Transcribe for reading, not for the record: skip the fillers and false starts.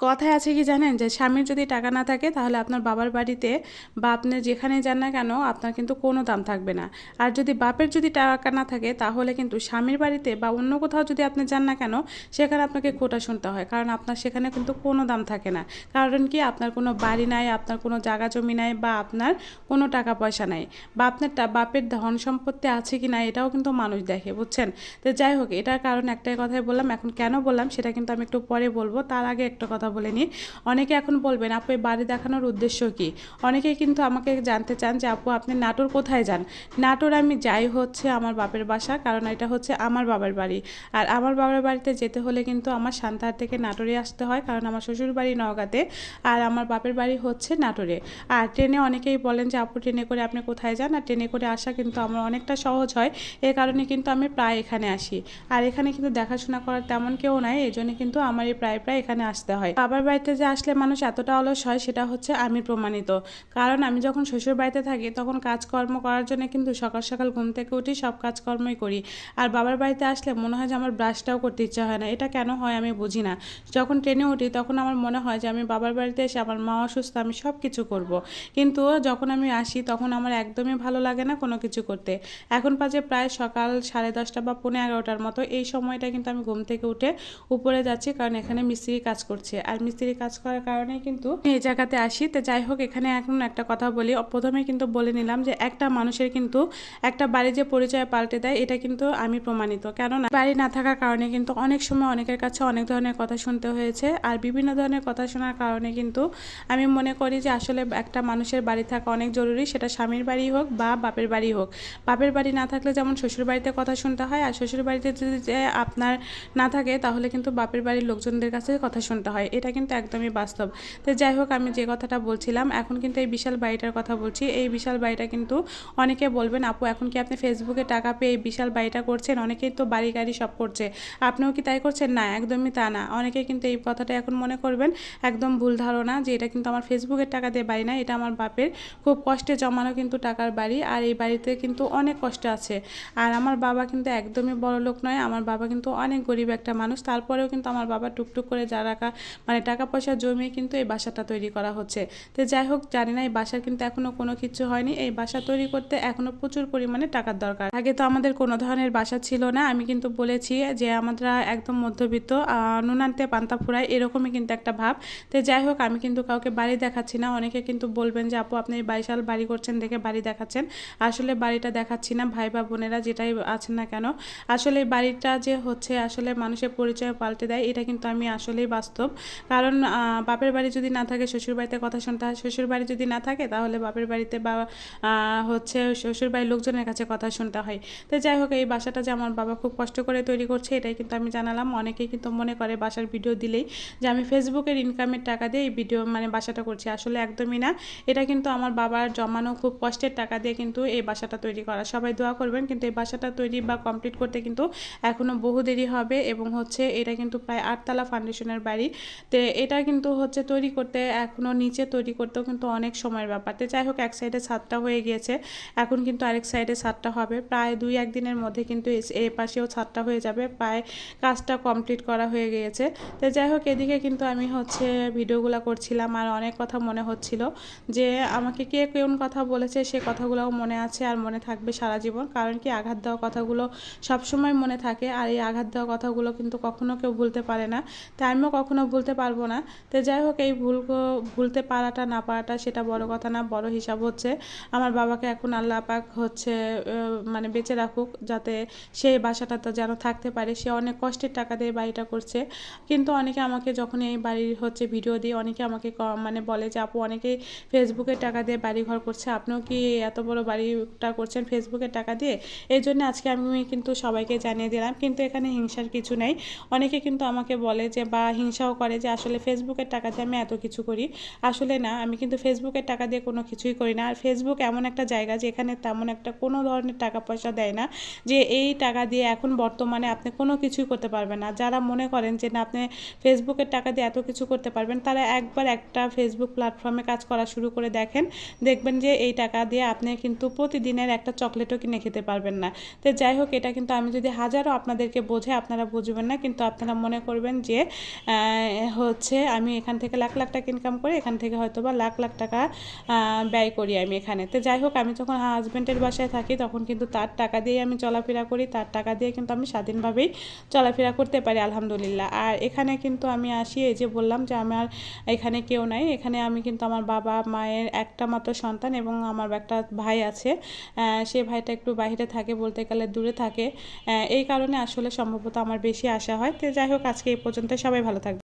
কথায় আছে কি জানেন যে স্বামীর যদি টাকা না থাকে তাহলে আপনার বাবার বাড়িতে বা আপনি যেখানে যান না কেন আপনার কিন্তু কোনো দাম থাকবে না। আর যদি বাপের যদি টাকা না থাকে তাহলে কিন্তু স্বামীর বাড়িতে বা অন্য কোথাও যদি আপনি যান না কেন সেখানে আপনাকে খোটা শুনতে হয়, কারণ আপনার সেখানে কিন্তু কোনো দাম থাকে না। কারণ কি আপনার কোনো বাড়ি নাই, আপনার কোনো জায়গা জমি নাই, বা আপনার কোনো টাকা পয়সা নাই, বা আপনার বাপের ধন সম্পত্তি আছে কি না এটাও কিন্তু মানুষ দেখে, বুঝছেন? তো যাই হোক, এটার কারণ একটাই কথাই বললাম। এখন কেন বললাম সেটা কিন্তু আমি একটু পরে বলবো, তার আগে একটা কথা বলে নিই। অনেকে এখন বলবেন আপু এই বাড়ি দেখানোর উদ্দেশ্য কি? অনেকেই কিন্তু আমাকে জানতে চান যে আপু আপনি নাটোর কোথায় যান? নাটোর আমি যাই হচ্ছে আমার বাপের বাসা, কারণ এটা হচ্ছে আমার বাবার বাড়ি। আর আমার বাবার বাড়িতে যেতে হলে কিন্তু আমার সান্তাহার থেকে নাটোরে আসতে হয়, কারণ আমার শ্বশুর বাড়ি নওগাঁতে আর আমার বাপের বাড়ি হচ্ছে নাটোরে। আর ট্রেনে অনেকেই বলেন যে আপু ট্রেনে করে আপনি কোথায় যান? আর ট্রেনে করে আসা কিন্তু আমার অনেকটা সহজ হয়, এ কারণে কিন্তু আমি প্রায় এখানে আসি। আর এখানে কিন্তু দেখাশোনা করার তেমন কেউ নাই, এই জন্য কিন্তু আমার এই প্রায় প্রায় এখানে আসতে হয়। বাবার বাড়িতে যে আসলে মানুষ এতটা অলস হয় সেটা হচ্ছে আমি প্রমাণিত। কারণ আমি যখন শ্বশুর বাড়িতে থাকি তখন কাজকর্ম করার জন্য কিন্তু সকাল সকাল ঘুম থেকে উঠি, সব কাজকর্মই করি। আর বাবার বাড়িতে আসলে মনে হয় যে আমার ব্রাশটাও করতে ইচ্ছা হয় না। এটা কেন হয় আমি বুঝি না। যখন ট্রেনে উঠি তখন আমার মনে হয় যে আমি বাবার বাড়িতে এসে আমার মা অসুস্থ, আমি সব কিছু করব। কিন্তু যখন আমি আসি তখন আমার একদমই ভালো লাগে না কোনো কিছু করতে। এখন বাজে প্রায় সকাল 10:30 বা 11:45 মতো। এই সময়টা কিন্তু আমি ঘুম থেকে উঠে উপরে যাচ্ছি, কারণ এখানে মিস্ত্রি কাজ করছে। আর মিস্ত্রি কাজ করার কারণে কিন্তু এই জায়গাতে আসি। তো যাই হোক, এখানে এখন একটা কথা বলি, প্রথমে কিন্তু বলে নিলাম যে একটা মানুষের কিন্তু একটা বাড়ি যে পরিচয় পাল্টে দেয় এটা কিন্তু আমি প্রমাণিত। কেননা বাড়ি না থাকার কারণে কিন্তু অনেক সময় অনেকের কাছে অনেক ধরনের কথা শুনতে হয়েছে। আর বিভিন্ন ধরনের কথা শোনার কারণে কিন্তু আমি মনে করি যে আসলে একটা মানুষের বাড়ি থাকা অনেক জরুরি, সেটা স্বামীর বাড়ি হোক বা বাপের বাড়ি হোক। বাপের বাড়ি না থাকলে যেমন শ্বশুর বাড়িতে কথা শুনতে হয়, আর শ্বশুর বাড়িতে যদি যে আপনার না থাকে তাহলে কিন্তু বাপের বাড়ির লোকজনদের কাছে কথা শুনতে হয়। এটা কিন্তু একদমই বাস্তব। তো যাই হোক, আমি যে কথাটা বলছিলাম, এখন কিন্তু এই বিশাল বাড়িটার কথা বলছি। এই বিশাল বাড়িটা কিন্তু অনেকে বলবেন আপু এখন কি আপনি ফেসবুকে টাকা পেয়ে এই বিশাল বাড়িটা করছেন? অনেকেই তো বাড়ি গাড়ি সব করছে, আপনিও কি তাই করছেন? না, একদমই তা না। অনেকে কিন্তু এই কথাটা এখন মনে করবেন একদম ভুল ধারণা যে এটা কিন্তু আমার ফেসবুকের টাকা দিয়ে বাড়ি না, এটা আমার বাপের খুব কষ্টে জমানো কিন্তু টাকার বাড়ি। আর এই বাড়িতে কিন্তু অনেক কষ্ট আছে। আর আমার বাবা কিন্তু একদমই বড়লোক নয়, আমার বাবা কিন্তু অনেক গরিব একটা মানুষ। তারপরেও কিন্তু আমার বাবা টুকটুক করে যা রাখা মানে টাকা পয়সা জমিয়ে কিন্তু এই বাসাটা তৈরি করা হচ্ছে। তো যাই হোক, জানি না এই বাসার কিন্তু এখনও কোনো কিছু হয়নি। এই বাসা তৈরি করতে এখনও প্রচুর পরিমাণে টাকার দরকার। আগে তো আমাদের কোনো ধরনের বাসা ছিল না। আমি কিন্তু বলেছি যে আমরা একদম মধ্যবিত্ত, নুন আনতে পান্তা ফুরায় এরকমই কিন্তু একটা ভাব। তো যাই হোক, আমি কিন্তু কাউকে বাড়ি দেখাচ্ছি না। অনেকে কিন্তু বলবেন যে আপু আপনি বিশাল বাড়ি করছেন দেখে বাড়ি দেখাচ্ছেন। আসলে বাড়িটা দেখাচ্ছি না, ভাই বা বোনেরা যেটাই আছেন না কেন। আসলে এই বাড়িটা যে হচ্ছে আসলে মানুষের পরিচয় পাল্টে দেয়, এটা কিন্তু আমি আসলেই বাস্তব। কারণ বাপের বাড়ি যদি না থাকে শ্বশুর বাড়িতে কথা শুনতে হয়, শ্বশুর বাড়ি যদি না থাকে তাহলে বাপের বাড়িতে বা হচ্ছে শ্বশুর বাড়ির লোকজনের কাছে কথা শুনতে হয়। তো যাই হোক, এই বাসাটা যে আমার বাবা খুব কষ্ট করে তৈরি করছে এটাই কিন্তু আমি জানালাম। অনেকেই কিন্তু মনে করে বাসার ভিডিও দিলেই যে আমি ফেসবুকের ইনকামের টাকা দিয়ে এই ভিডিও মানে বাসাটা করছি, আসলে একদমই না। এটা কিন্তু আমার বাবার জমানো খুব কষ্টের টাকা দিয়ে কিন্তু এই বাসাটা তৈরি করা। সবাই দোয়া করবেন, কিন্তু এই বাসাটা তৈরি বা কমপ্লিট করতে কিন্তু এখনও বহু দেরি হবে। এবং হচ্ছে এটা কিন্তু প্রায় 8 তলা ফাউন্ডেশনের বাড়ি। তো এটা কিন্তু হচ্ছে তৈরি করতে এখনও নিচে তৈরি করতেও কিন্তু অনেক সময়ের ব্যাপার। তো যাই হোক, এক সাইডে ছাদটা হয়ে গিয়েছে, এখন কিন্তু আরেক সাইডে ছাদটা হবে প্রায় 2-1 দিনের মধ্যে কিন্তু এই পাশেও ছাদটা হয়ে যাবে, প্রায় কাজটা কমপ্লিট করা হয়ে গিয়েছে। তো যাই হোক, এদিকে কিন্তু আমি হচ্ছে ভিডিওগুলো করছিলাম আর অনেক কথা মনে হচ্ছিল যে আমাকে কে কোন কথা বলেছে, সে কথাগুলোও মনে আছে আর মনে থাকবে সারা জীবন। কারণ কি আঘাত দেওয়া কথাগুলো সবসময় মনে থাকে, আর এই আঘাত দেওয়া কথাগুলো কিন্তু কখনো কেউ ভুলতে পারে না, তাই আমিও কখনো ভুলতে পারবো না। তো যাই হোক, এই ভুলতে পারাটা না পারাটা সেটা বড় কথা না, বড় হিসাব হচ্ছে আমার বাবাকে এখন আল্লাহ পাক হচ্ছে মানে বেঁচে রাখুক, যাতে সেই বাসাটাতে যেন থাকতে পারে। সে অনেক কষ্টের টাকা দিয়ে বাড়িটা করছে। কিন্তু অনেকে আমাকে যখন এই বাড়ির হচ্ছে ভিডিও দিই, অনেকে আমাকে মানে বলে যে আপু অনেকেই ফেসবুকের টাকা দিয়ে বাড়ি ঘর করছে, আপনিও কি এত বড় বাড়িটা করছেন ফেসবুকের টাকা দিয়ে? এই জন্য আজকে আমি কিন্তু সবাইকে জানিয়ে দিলাম। কিন্তু এখানে হিংসার কিছু নেই। অনেকে কিন্তু আমাকে বলে যে বা হিংসাও করে যে আসলে ফেসবুকের টাকা দিয়ে আমি এত কিছু করি। আসলে না, আমি কিন্তু ফেসবুকের টাকা দিয়ে কোনো কিছুই করি না। আর ফেসবুক এমন একটা জায়গা যেখানে তেমন একটা কোনো ধরনের টাকা পয়সা দেয় না, যে এই টাকা দিয়ে এখন বর্তমানে আপনি কোনো কিছুই করতে পারবেন না। যারা মনে করেন যে না আপনি ফেসবুকের টাকা দিয়ে এত কিছু করতে পারবেন, তারা একবার একটা ফেসবুক প্ল্যাটফর্মে কাজ করা শুরু করে দেখেন, দেখবেন যে এই টাকা দিয়ে আপনি কিন্তু প্রতিদিনের একটা চকলেটও কিনে খেতে পারবেন না। তো যাই হোক, এটা কিন্তু আমি যদি হাজারও আপনাদেরকে বোঝাই আপনারা বুঝবেন না, কিন্তু আপনারা মনে করবেন যে হচ্ছে আমি এখান থেকে লাখ লাখ টাকা ইনকাম করি, এখান থেকে হয়তো বা লাখ লাখ টাকা ব্যয় করি আমি এখানে। তো যাই হোক, আমি যখন হাজব্যান্ডের বাসায় থাকি তখন কিন্তু তার টাকা দিয়েই আমি চলাফেরা করি, তার টাকা দিয়ে কিন্তু আমি স্বাধীনভাবেই চলাফেরা করতে পারি আলহামদুলিল্লাহ। আর এখানে কিন্তু আমি আসি, এই যে বললাম যে আমার এখানে কেউ নাই, এখানে আমি কিন্তু আমার বাবা মায়ের একটা মাত্র সন্তান এবং আমার একটা ভাই আছে। সে ভাইটা একটু বাইরে থাকে, বলতে গেলে দূরে থাকে। এই কারণে আসলে সম্ভবত আমার বেশি আসা হয়। তো যাই হোক, আজকে এই পর্যন্ত, সবাই ভালো থাকবে।